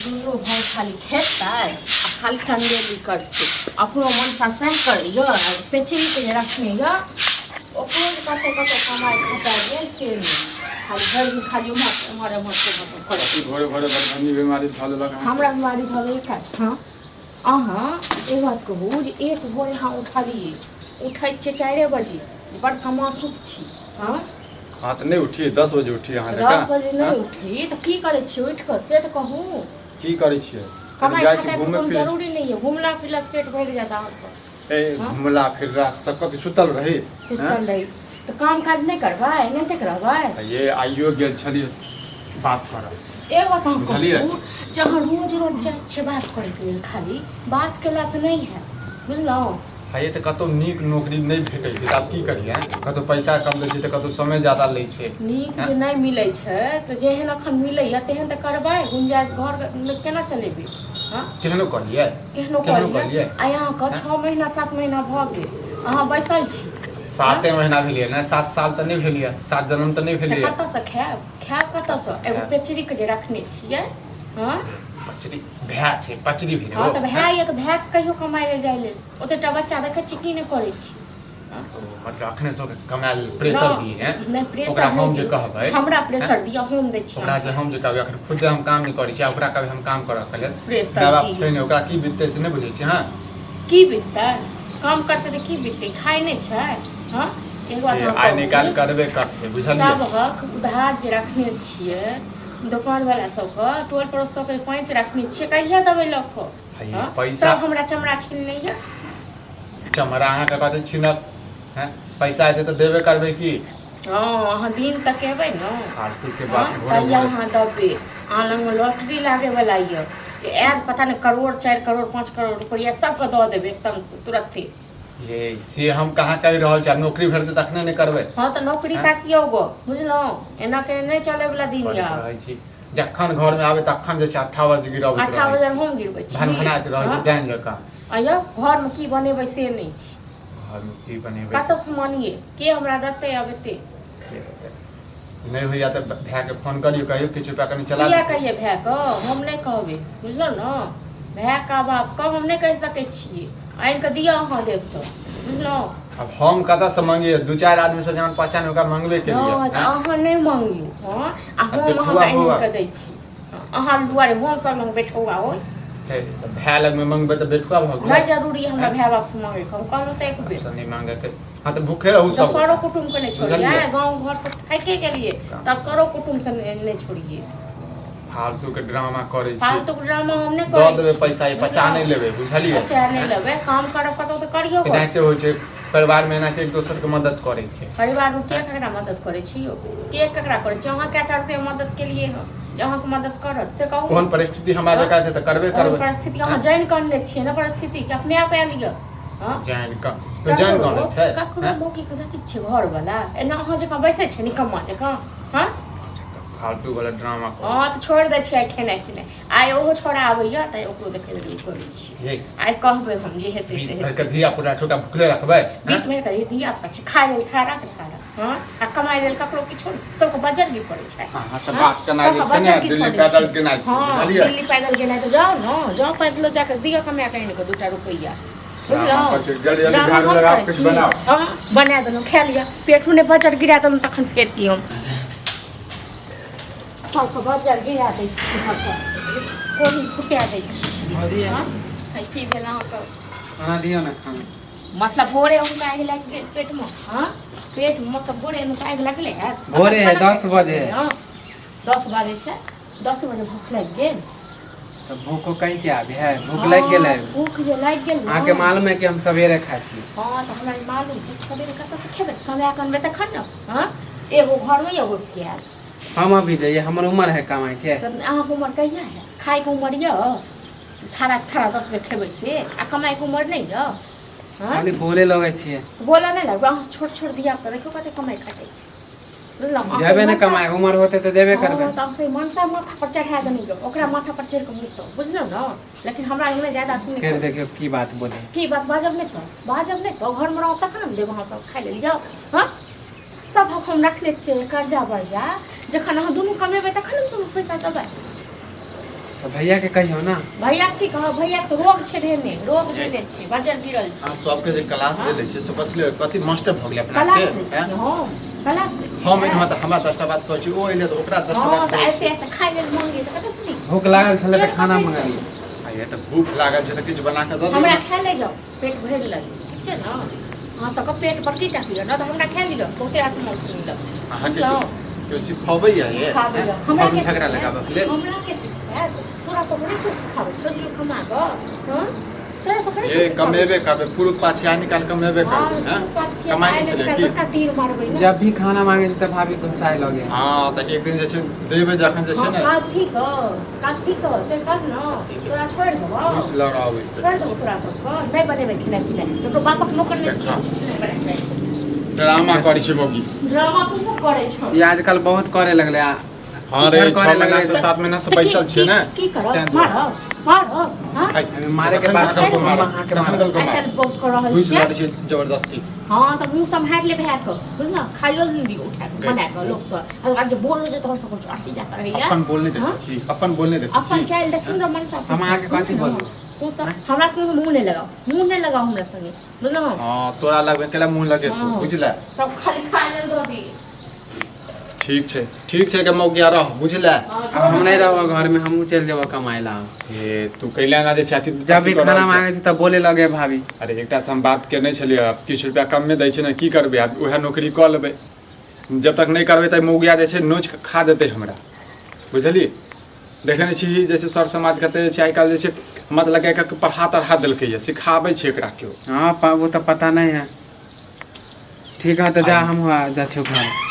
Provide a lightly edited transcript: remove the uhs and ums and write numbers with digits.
दुनू भाई खाली खेतै आ खाली टंडेली करतै अपनो मन सा सह करैए पेचरी के जे रखने यऽ ओकरो कतौ कतौ कमाई खटा गेल से खाली भरि दिन खाली उम्हर करत घरे घरे बदनामी बीमारी धऽ लेलक हमरा बीमारी धऽ लेलक। हाँ अहाँ एक बात कहू जे एक भोरे अहाँ उठलिए उठै छियै 4 बजे बड़ कमासुत छी। हाँ हाँ तो नहीं उठिए 10 बजे उठिए अहाँ 10 बजे नहीं उठी तो की करै छियै उठ कऽ से तऽ कहू की करै छियै कमाई खटाई के कोनो जरूरी नहीं है घुमला फिरला से पेट भर जाता है। ए घुमला फिरला से कथि सुतल रही तो काम काज नहीं करबै नहीं तक रहबै ये आइयो गेल छलिए बात करब एगो काम कहू जहाँ रोज रोज जाइ छै बात करे के लेल खाली बात केला से नहीं है बुझलहुँ। हाँ ये तो कतौ नीक नौकरी नहीं भेटै छै आब की करिए कतौ पैसा कम दै छै तऽ कतौ समय ज्यादा लै छै नीक जे नहीं मिलै छै तऽ जेहन अखन मिलैए तेहन तऽ करबै गुंजाइश घर केना चलेबै। हाँ केहनो करिए केहनो करिए आ अहाँके 6 महीना 7 महीना भऽ गेल अहाँ बैसल छी 7 महीना भेलिए ना 7 साल तऽ नहीं भेलिए 7 जन्म तऽ नहीं भेलिए कतऽसँ खायब कतऽसँ एगो पेचरी के जे रखने छियै। हाँ पचरी भए छै पचरी भेलै हाँ तऽ भए ये तऽ भए कहियो कमाइ ले जाइ लेल ओतेटा बच्चा देखै छी की नहि करै छी मतलब अखने से कमाल प्रेशर दिए हैं नहीं प्रेशर ओकरा हम जे कहबै हमरा प्रेशर दिया हम दै छी ओकरा जे हम जे कहबै अखन खुद हम काम नहीं करै छी ओकरा कहबै हम काम करऽ के लेल प्रेशर दबाव छै ने ओकरा की बितै से नहीं बुझै छी। हाँ की बितै काम करते तऽ की बितै खाइ नहि छै। हाँ एगो बात आइ निकाल करबे करते बुझलिए सब हक उधार जे रखने छियै दुकान वाला सबके टोल पड़ोस सबके पैंच रखने छियै कहिया देबै लऽ कऽ पैसा हमरा चमड़ा छीन लैया चमड़ा अहाँके कहते छीनत हैं पैसा एतै तऽ देबे करबै की। हाँ अहाँ दिन तक एबै ने फालतू के बात कहिया अहाँ देबै अहाँ लगमे लॉटरी लागे वाला यऽ जे आयत पता नहीं करोड़ 4 करोड़ 5 करोड़ रुपया सबके दऽ देबै एकदम से तुरंते ये से हम कहाँ कहि रहल छी नौकरी भेटतै तखने नहि करबै। हाँ तऽ नौकरी ताकियौ गो बुझलहुँ एना के नहीं चले वाला दिन रहै छी जखन घर में आबै तखन जे छै 8 बजे गिरबै 8 बजे हम गिरबै छी भनभनाइत रहै छै डाइन जकाँ अय्या घर में की बनेबै से नहीं छी घर में की बनेबै कतऽ से मानिए के हमरा देतै अब एते नहीं होइया तऽ भाय के फोन करियो कहियो किछु रुपया कनी चला किया कहिए भाय के हम नहीं कहबै बुझलहुँ न भाय का बाप कब हम नहीं कहि सकै छियै आनि कऽ दिअ अहाँ देब तऽ बुझलहुँ। अब हम कतऽ से मांगिए 2-4 आदमी से जान पहचान ओकरा मांगबे केलिए अहाँ नहीं मांगियो हाँ आ हम अहाँ आनि कऽ दै छी अहाँ दुआरे हम सब लग बैठौआ होय भाय लग में मांगबे तऽ बेठुआ भऽ गेल नहीं जरूरी है हमरा भाय बाप से मांगे हम कहलहुँ तऽ एक बेर नहीं मांगे के हाँ तो भूखे रहू सब सरो कुटुम्ब के नहीं छोड़िए गाँव घर से थाके गेलिए तब सरो कुटुम्ब से नहीं छोड़िए फालतू के ड्रामा करे छी फालतू के ड्रामा हम नहीं दऽ करै देबै पैसा ये बचा नहीं लेबै बुझलिए बचा नहीं लेबै काम करब कतौ तऽ करियौ एनाहिते होइ छै परिवार में एनाहिते एक दोसर के मदद करे छै परिवार में के ककरा मदद करे छी यो के ककरा करे छी अहाँ कएटा रुपया मदद केलिए हँ जे अहाँके मदद करत से कहू कोन परिस्थिति हमरा जकाँ छै तऽ करबे करबै परिस्थिति अहाँ जानि करने छियै ना परिस्थिति के अपने आप आयल यऽ हाँ जान का तो जान कौन छै ककरो मौकी के देखै छियै घर वाला एना अहाँ जकाँ बैसै छै निकम्मा जकाँ। हाँ फालतू वाला ड्रामा हाँ तो छोड़ दै छियै खेनाइ आइ ओहो छोड़ा आबैया तऽ ओकरो देखै लेल करै छी आइ कहबै हम जे हेतै से हेतै धिया पुता छोटा भुखले रखबै बीच में कहि धिया पुता छै खाय लेल खारा हाँ आ कमाइ लेल ककरो किछो सबके बजट भी पड़ै छै। हां सब बात केना दिल्ली पैदल केना बुझलिए दिल्ली पैदल गेनाइ तऽ जाओ न जाओ पैदल जाके दिया कमा के आनि के 2 रुपया बुझलहुँ बना देलहुँ खा लिअ पेटू ने बजट गिरा देलहुँ तखन फेर की हम सबके बजट गिरा दै छी कोनी फुटा दै छी की भेल अहाँके खाना दियौ ना खाना मतलब भोरे उनका आगि लग गेल पेट में। हाँ पेट में मतलब भोरे उनका आगि लगले है भोरे है 10 बजे 10 बजे छै 10 बजे भूख लग गेल तो भूख कहीं क्या अभी है भूख लग गेल है भूख जे लग गेल आके मालूम है कि हम सवेरे खाई छी। हाँ तो हमरा मालूम छै सवेरे कतऽ से खेबै कमाया करबै तखन न। हाँ एगो घर में एगो से आयल हम अभी जाइए हमर उम्र है कमाई के तब अहाँके उम्र कहिया है खाए के उम्र यऽ थारा 10 बेर खेबै से आ कमाई के उम्र नहीं यऽ। खाली बोले लगे छिए बोला नहीं लगबै अहाँ छोट छोट धिया पुता देखियो कते कमाई काटै छै बुझलहुँ जेबे ने कमाई उम्र होते तो देबे करबे तऽ मनसा माथा पर चढ़ा देने गयो ओकरा माथा पर चढ़ के मुतौ बुझलहुँ न लेकिन हमरा में ज्यादा सुनै फिर देखियो की बात बोले की बात बाजब नहीं तो घर में रहो तखन हम देब अहाँ सब खाइ लेल जाओ। हाँ सब हम रखने छियै कर्जा वर्जा जखन अहाँ दुनू कमेबै तखन हम सब पैसा देबै तो भैया के कहियो ना। भैया की कहो, भैया तो रोग छै देने, रोग देने छी, बजर गिरल छी। आ सबके जे क्लास जे लै छै से कथी मास्टर भ गेलै अपना क्लास के लै छी हम, क्लास लै छी। हम एनहत हमरा 10टा बात कहै छी, ओ एले त ओकरा 10टा हाँ बात तो कहै ऐसे छी। ऐसे खाइ लेल मांगे त कतऽ सुनी। भूख लागल छले तो खाना मंगा ली। आ ये त भूख लागल छै त किछ बना के द दे। हमरा खा ले जाओ, पेट भरि लगे, ठीक छै ना। अहाँ सबके पेट भर्ती टा पियो ना, तो हमरा खा लियो, बहुते आसम मौसम मिलत। अहाँ के सिखाबै ये ये हमरा के झगड़ा लगाबऽ के लेल। हमरा के सिखायत, तोरा सब नहीं कुछ सिखाबै छ, जो कमा ग, हां तोरा सब नहीं ये कमेबे करबे, पुरुष पाछिया निकाल कमेबे करबे, हैं कमाई नहीं छले की। का तीर मारबै ना। जब भी खाना मांगे तो भाभी गुस्साए लगे। हां त एक दिन जे छै देबे जखन जे छै ने काठी क से कर न, तोरा छोड़ देबो। घुस लड़ाबै छोड़ देबो तोरा सब क, नहीं बनेबे खिला खिला। तो बापक नौकर नहीं छी। ड्रामा करै छै मौगी। ड्रामा तू सब करे छ। ये आजकल बहुत करे लगले। हां रे 6 महीना से 7 महीना से बैसल छै ने। की करब मार हां मारे के बाद हमको मार के मार। आजकल बहुत कर रहल घुस छै। लड़ै छै जबरदस्ती। हाँ तो मुँह संभाल ले भैया को, बुझना खाइयो नहीं दियो उठा के बना के लोग सब। अगर आज बोल जे तोहर सब कुछ आटी जाता है यार। अपन बोलने हाँ? देखै छी, अपन बोलने देखै अपन छी। चाइल देखिन रो मन सब। हम आगे कथी बोलू? तू सब हमरा संगे मुंह नहीं लगाओ, मुंह नहीं लगाओ हमरा संगे, बुझलो। हां तोरा लगबे केला मुंह लगे तू, हाँ। बुझला। सब खाली खाइ ले दो दी। ठीक छै के मौगिया रह, बुझला। अब हम नहीं रहो घर में, हमहू चल जाबो कमाए ला। ए तू कैला ना जे छाती जब भी खाना मांगे छी तब बोले लगे भाभी। अरे एकटा से हम बात केने छलियै, अब किछु रुपया कम में दै छै ने, की करबै आब उहे नौकरी क लेबै। जब तक नहीं करबै त मौगिया जे छै नोच के खा देतै हमरा, बुझली। देखने छी जैसे सर समाज कहते छै आइ काल जे छै मतलब के पढ़ा तढ़ा देलकै ये, सिखाबै छै एकरा केओ। हाँ वो तो पता नहीं है। ठीक है तो जा हम जा छो घर।